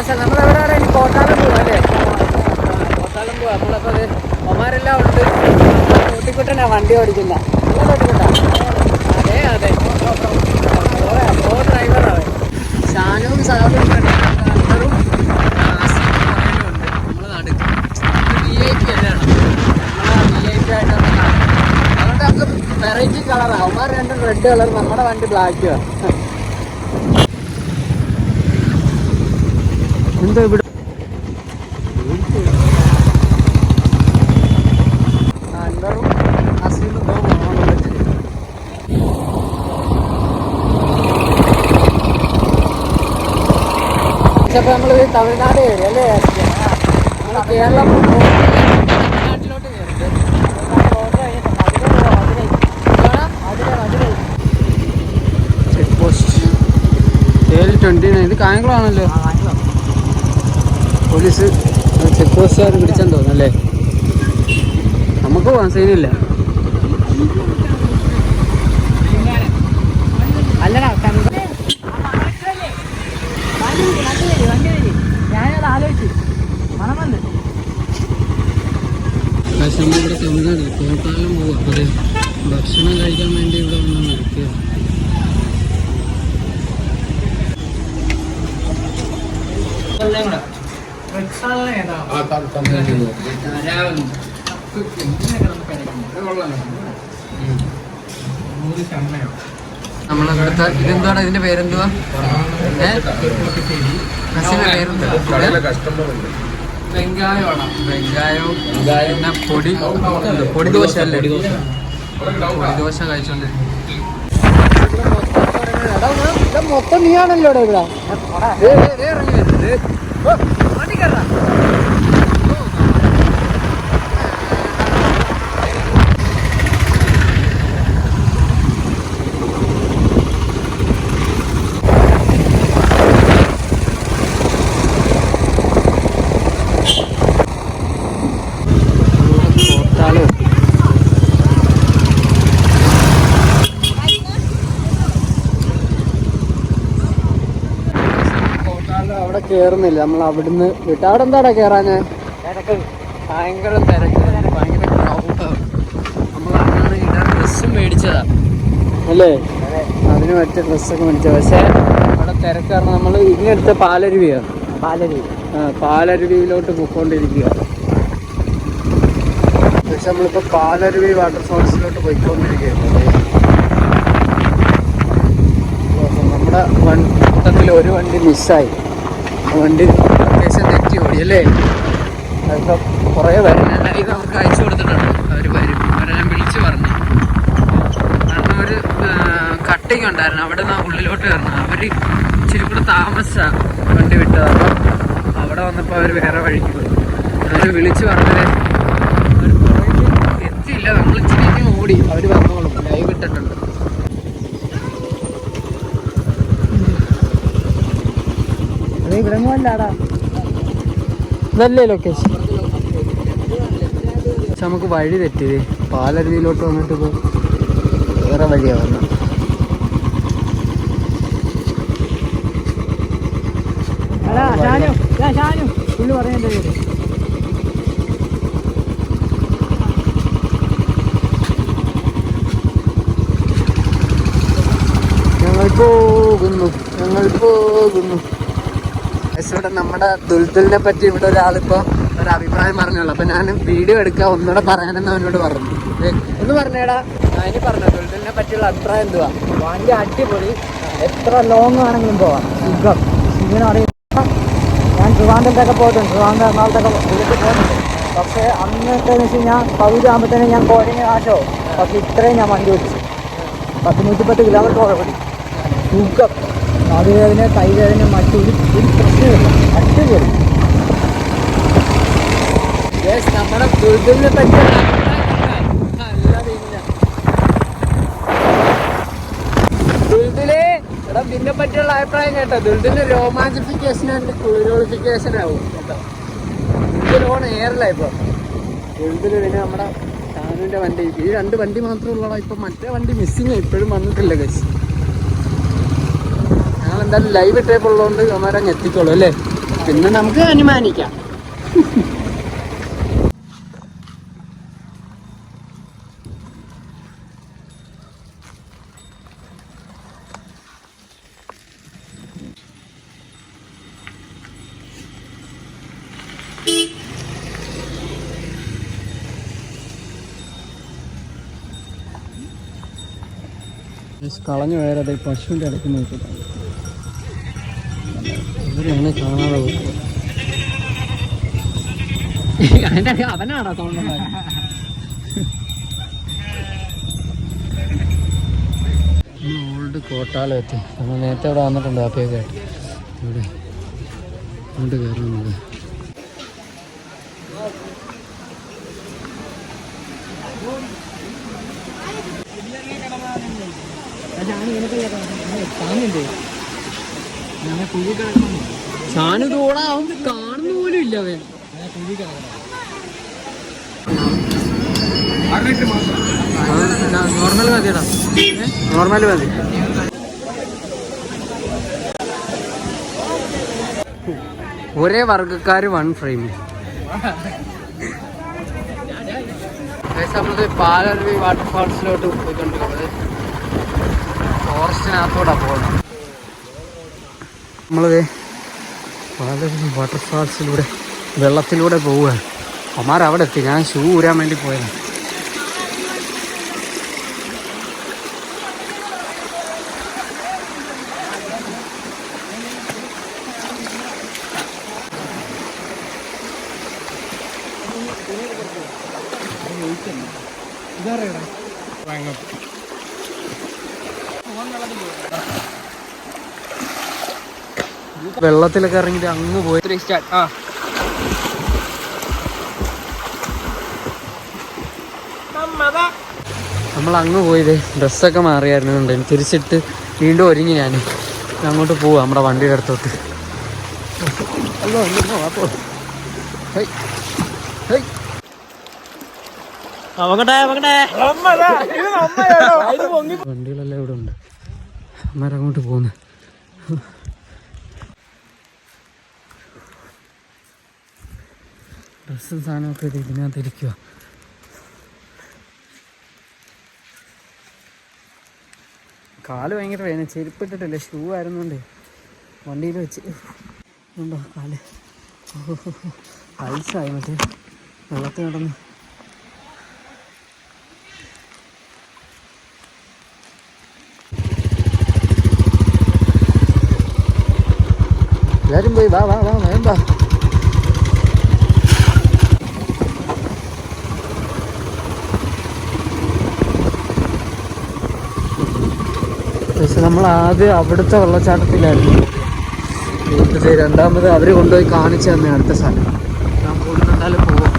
നമ്മളെവിടെയാണ് ഇനി കോട്ടാലം പോവാ അല്ലേ? കോട്ടാലം പോവാ. നമ്മളപ്പോൾ അത് ഒമാരെല്ലാം ഉണ്ട്. കൂട്ടിക്കുട്ടനാ വണ്ടി ഓടിക്കുന്ന. നല്ല കൂട്ടിക്കുട്ടാ. അതെ അതെ, പ്രോ ഡ്രൈവറാണ്. ഷാനൂർ സാറും അണ്ടറും നമ്മൾ നടുക്കും. VIP അല്ലാണ്, നമ്മളെ VIP ആയിട്ടാണ്. അതുകൊണ്ട് നമുക്ക് വെറൈറ്റി കളറാണ്. അവന്മാർ രണ്ടും റെഡ് കളർ, നമ്മുടെ വണ്ടി ബ്ലാക്ക്. എന്താ ഇവിടെ അണ്ടറും അസീലും പോകാൻ പറ്റില്ല. പക്ഷെ നമ്മൾ തമിഴ്നാട് കയറി അല്ലേ? നമ്മൾ കേരളം തമിഴ്നാട്ടിലോട്ട് കയറി. Check post KL-29. ഇത് കായംകുളമാണല്ലോ. പോലീസ് ചെക്ക് പോസ്റ്റുകാർ പിടിച്ചെന്ന് തോന്നുന്നല്ലേ? നമുക്ക് പോകാൻ സീനില്ല. അല്ലടാ ഞാനത് ആലോചിച്ചു മണം വന്ന്. പക്ഷെ നമ്മളിവിടെ തമിഴ്നാട് കോട്ടാലം പോവാം. അതെ, ഭക്ഷണം കഴിക്കാൻ വേണ്ടി ഇവിടെ വന്ന് നിർത്തിയ. നമ്മളിവിടുത്തെ ഇതെന്താണ്, ഇതിന്റെ പേരെന്തുവാ? വെങ്കായമാണ്. വെങ്കായവും പിന്നെ പൊടി ദോശ അല്ലേ? പൊടി ദോശ കഴിച്ചോണ്ടിരിക്കും. മൊത്തം നീയാണല്ലോ ഇവിടെ. ഇറങ്ങി വരുന്നത് കേറുന്നില്ല. നമ്മൾ അവിടുന്ന് വിട്ട് അവിടെ എന്താടാ കേറാന്? ഭയങ്കര തിരക്ക്, ഭയങ്കര ക്രൗഡാണ്. നമ്മളാണ് ഇവിടെ ഡ്രസ്സും മേടിച്ചതാ അല്ലേ? അതിന് പറ്റിയ ഡ്രസ്സൊക്കെ മേടിച്ചത്. പക്ഷേ അവിടെ തിരക്ക് കാരണം നമ്മൾ ഇങ്ങടുത്ത പാലരുവിയാണ്. പാലരുവിയിലോട്ട് പോയിക്കൊണ്ടിരിക്കുക. പക്ഷെ നമ്മളിപ്പോൾ പാലരുവി വാട്ടർഫോൾസിലോട്ട് പോയിക്കൊണ്ടിരിക്കുകയാണ്. നമ്മുടെ വണ്ടത്തിൽ ഒരു വണ്ടി മിസ്സായി. വണ്ടി ലൊക്കേഷൻ തെറ്റി ഓടി അല്ലേ? അതൊക്കെ കുറേ വരുന്ന ഇത് അവർക്ക് അയച്ചു കൊടുത്തിട്ടുണ്ട്. അവർ വരും, അവരെല്ലാം വിളിച്ച് പറഞ്ഞു. കാരണം ഒരു കട്ടിങ് ഉണ്ടായിരുന്നു, അവിടെ നിന്ന് ഉള്ളിലോട്ട് വരണം. അവർ ഇച്ചിരി കൂടെ താമസിച്ചാണ് വണ്ടി വിട്ടത്. അപ്പം അവിടെ വന്നപ്പോൾ അവർ വേറെ വഴിക്ക് പോയി. അവർ വിളിച്ച് പറഞ്ഞത് അവർ പുറകിൽ എത്തിയില്ല. നമ്മൾ ഇച്ചിരി ഓടി, അവർ വന്നോളും. ലൈവ് ഇട്ടിട്ടുണ്ട്. ഇവിടങ്ങല്ലാടാ, ഇതല്ലേ ലൊക്കേഷൻ? പക്ഷെ നമുക്ക് വഴി തെറ്റിയത്. പാലരുവിയിലോട്ട് വന്നിട്ട് ഇപ്പോൾ വേറെ വഴിയാണ് വന്നത്. ഞങ്ങൾ പോകുന്നു. ഇവിടെ നമ്മുടെ ദുൽദുലിനെ പറ്റി ഇവിടെ ഒരാളിപ്പോൾ ഒരു അഭിപ്രായം പറഞ്ഞുള്ളൂ. അപ്പം ഞാൻ വീഡിയോ എടുക്കുക ഒന്നുകൂടെ പറയാനെന്ന് അവനോട് പറഞ്ഞു. ഒന്ന് പറഞ്ഞേടാ. അതിന് പറഞ്ഞു ദുൽദുലിനെ പറ്റിയുള്ള അഭിപ്രായം എന്തുവാ? വണ്ടി അടിപൊളി, എത്ര ലോങ് ആണെങ്കിലും പോവാം. സുഖം. ഇങ്ങനെ അറിയാം. ഞാൻ ട്രിവാൻഡ്രത്തൊക്കെ പോയിട്ടുണ്ട്, ട്രിവാൻഡ്രം എറണാകുളത്തൊക്കെ വിളിച്ച് പോയിട്ടുണ്ട്. പക്ഷേ അന്നത്തെ എന്ന് വെച്ച് കഴിഞ്ഞാൽ പകുതി ആകുമ്പോഴത്തേനും ഞാൻ കോഴിഞ്ഞ നാശമോ. പക്ഷേ ഇത്രയും ഞാൻ വണ്ടി ഓടിച്ചു. 110 കിലോമീറ്റർ ഓടി. സുഖം. നടുവേദന, കൈവേദന, മറ്റൊരു പ്രശ്നമില്ല. അടിപൊളി. നമ്മുടെ ദുൽദുലിനെ പറ്റി ദുൽദുലെ എടാ ഇതിനെ പറ്റിയുള്ള അഭിപ്രായം കേട്ടോ. ദുൽദുലിന് രോമാഞ്ചിഫിക്കേഷൻ ആൻഡ് ക്യൂരിയോളിഫിക്കേഷൻ ആവും കേട്ടോ. ദുൽദുൽ ഓൺ എയറിലാണ് ഇപ്പോൾ. ദുൽദുൽ പിന്നെ നമ്മുടെ ഷാനുവിൻ്റെ വണ്ടി, ഈ 2 വണ്ടി മാത്രമേ ഉള്ളൂ. ഇപ്പം മറ്റേ വണ്ടി മിസ്സിങ് ഇപ്പോഴും വന്നിട്ടില്ല. ഗൈസ് ഞങ്ങളെന്തായാലും ലൈവ് ടൈപ്പ് ഉള്ളതുകൊണ്ട് അവന്മാരങ്ങ് എത്തിക്കോളൂ അല്ലേ, പിന്നെ നമുക്ക് അനുമാനിക്കാം. കളഞ്ഞു വേറെ പശുവിൻ്റെ ഇടയ്ക്ക് നോക്കിയിട്ടുണ്ട്. ഇവരെങ്ങനെ കാണാതെ അതിൻ്റെ അവനാണോ തോന്നുന്നത്? ഓൾഡ് കോട്ടാലം എത്തി. നമ്മൾ നേരത്തെ അവിടെ വന്നിട്ടുണ്ട് കാപ്പിയൊക്കെ ആയിട്ട്. ഇവിടെ അങ്ങോട്ട് കയറുന്നുണ്ട്. ഷാനു തോടാ അവൻ കാണുന്ന പോലും ഇല്ല. അവൻ നോർമൽ മതിയടാ, നോർമൽ മതി. ഒരേ വർഗക്കാര് വൺ ഫ്രെയിം. നമ്മള് പാലരുവി വാട്ടർഫാൾസിലോട്ട് പോയിക്കൊണ്ടിരിക്കുന്നത്. ഫോറസ്റ്റിനകത്തോടാ പോകുന്നത്. നമ്മളത് പാലരുവി വാട്ടർഫാൾസിലൂടെ വെള്ളത്തിലൂടെ പോവുകയാണ്. അമ്മാരവിടെ എത്തി. ഞാൻ ഷൂ ഊരാൻ വേണ്ടി പോയതാണ്. വെള്ളത്തിലൊക്കെ ഇറങ്ങിട്ട് അങ്ങ് പോയി. നമ്മൾ അങ്ങ് പോയത് ഡ്രസ്സൊക്കെ മാറിയായിരുന്നു. തിരിച്ചിട്ട് വീണ്ടും ഒരുങ്ങി ഞാൻ അങ്ങോട്ട് പോവാ നമ്മുടെ വണ്ടിയുടെ അടുത്തോട്ട്. വണ്ടികളെല്ലാം ഇവിടെ ഉണ്ട്. അമ്മരങ്ങോട്ട് പോകുന്നു. ഡ്രസ്സും സാധനമൊക്കെ ഇതിനകത്ത് ഇരിക്കുക. കാല് ഭയങ്കര വേദന. ചെരുപ്പിട്ടിട്ടില്ല, ഷൂ ആയിരുന്നുണ്ട് വണ്ടിയിൽ വെച്ച്. ഉണ്ടോ കാല് ഐസായി മറ്റേ വെള്ളത്തിൽ നടന്ന്. എല്ലാവരും പോയി. വാ വാ വാ വേണ്ട. പക്ഷെ നമ്മൾ ആദ്യം അവിടുത്തെ വെള്ളച്ചാട്ടത്തിലായിരുന്നു. രണ്ടാമത് അവർ കൊണ്ടുപോയി കാണിച്ചു തന്നെ അടുത്ത സ്ഥലം. ഞാൻ പോകുന്നുണ്ടാലും പോവാം.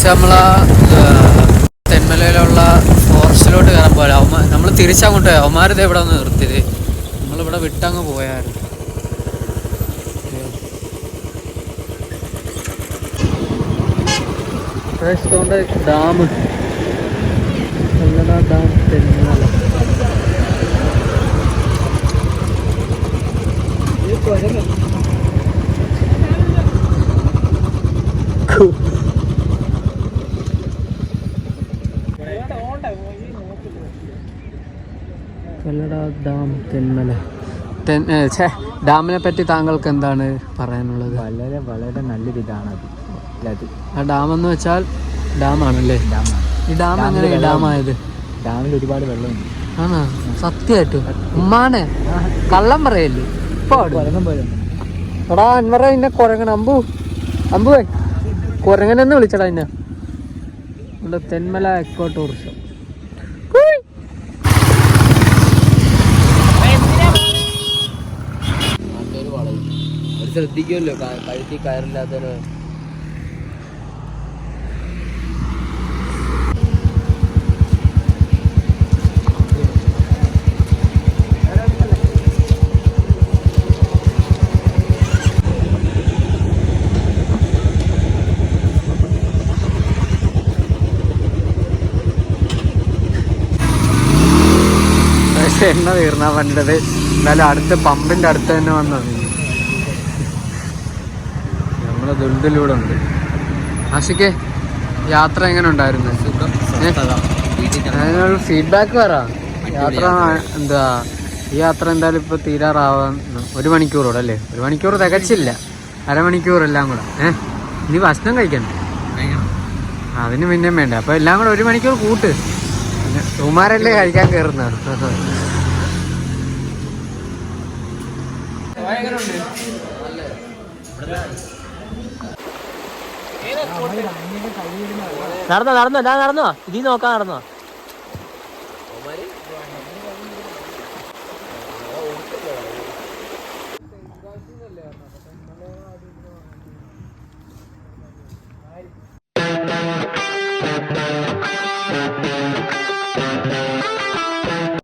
നമ്മളാ തെന്മലയിലുള്ള ഫോറസ്റ്റിലോട്ട് കയറാൻ പോലെ നമ്മൾ തിരിച്ചങ്ങോട്ട് പോയി. അവന്മാരിത് ഇവിടെ വന്ന് നിർത്തിയത്. നമ്മളിവിടെ വിട്ടങ്ങ് പോയായിരുന്നു. Dam dam Thenmala. Kallada dam Thenmala. ഡാമിനെ പറ്റി താങ്കൾക്ക് എന്താണ് പറയാനുള്ളത്? വളരെ വളരെ നല്ലൊരു ഇതാണ് അത്. ആ ഡാം എന്ന് വെച്ചാൽ ഡാമാണല്ലേ? ഈ ഡാം എങ്ങനെ ഡാമായത്? ഡാമിൽ ഒരുപാട് വെള്ളമുണ്ട്. ആണോ? സത്യമായിട്ടും ഉമ്മാനെ കള്ളം പറയല്ലേ? ഇപ്പൊ എടാ അൻവറ ഇന്നെ കുരങ്ങൻ അമ്പുവേ കുരങ്ങനെന്ന് വിളിച്ചടാ ഇന്നെ. ഇവിടെ തെന്മല എക്കോ ടൂറിസം. ശ്രദ്ധിക്കുമല്ലോ കഴുത്തി കയറില്ലാത്തൊരു. എണ്ണ തീർന്നാ വേണ്ടത്. എന്നാലും അടുത്ത പമ്പിന്റെ അടുത്ത് തന്നെ വന്നു. നമ്മളെ ദുൽദുലൂടെ ഉണ്ട്. ആഷിക്ക് യാത്ര എങ്ങനെ ഉണ്ടായിരുന്നു? അതിനൊരു ഫീഡ്ബാക്ക് പറ. യാത്ര എന്താ, ഈ യാത്ര എന്തായാലും ഇപ്പൊ തീരാറാവാൻ 1 മണിക്കൂറോടെ അല്ലേ? 1 മണിക്കൂർ തികച്ചില്ല, അരമണിക്കൂർ എല്ലാം കൂടെ. ഇനി ഭക്ഷണം കഴിക്കണ്ട, അതിന് പിന്നെയും വേണ്ട. അപ്പൊ എല്ലാം കൂടെ 1 മണിക്കൂർ കൂട്ട്. സുമാരല്ലേ കഴിക്കാൻ കയറുന്നതാണ്. നടന്നോ ഇതീ നോക്കാൻ നടന്നോ.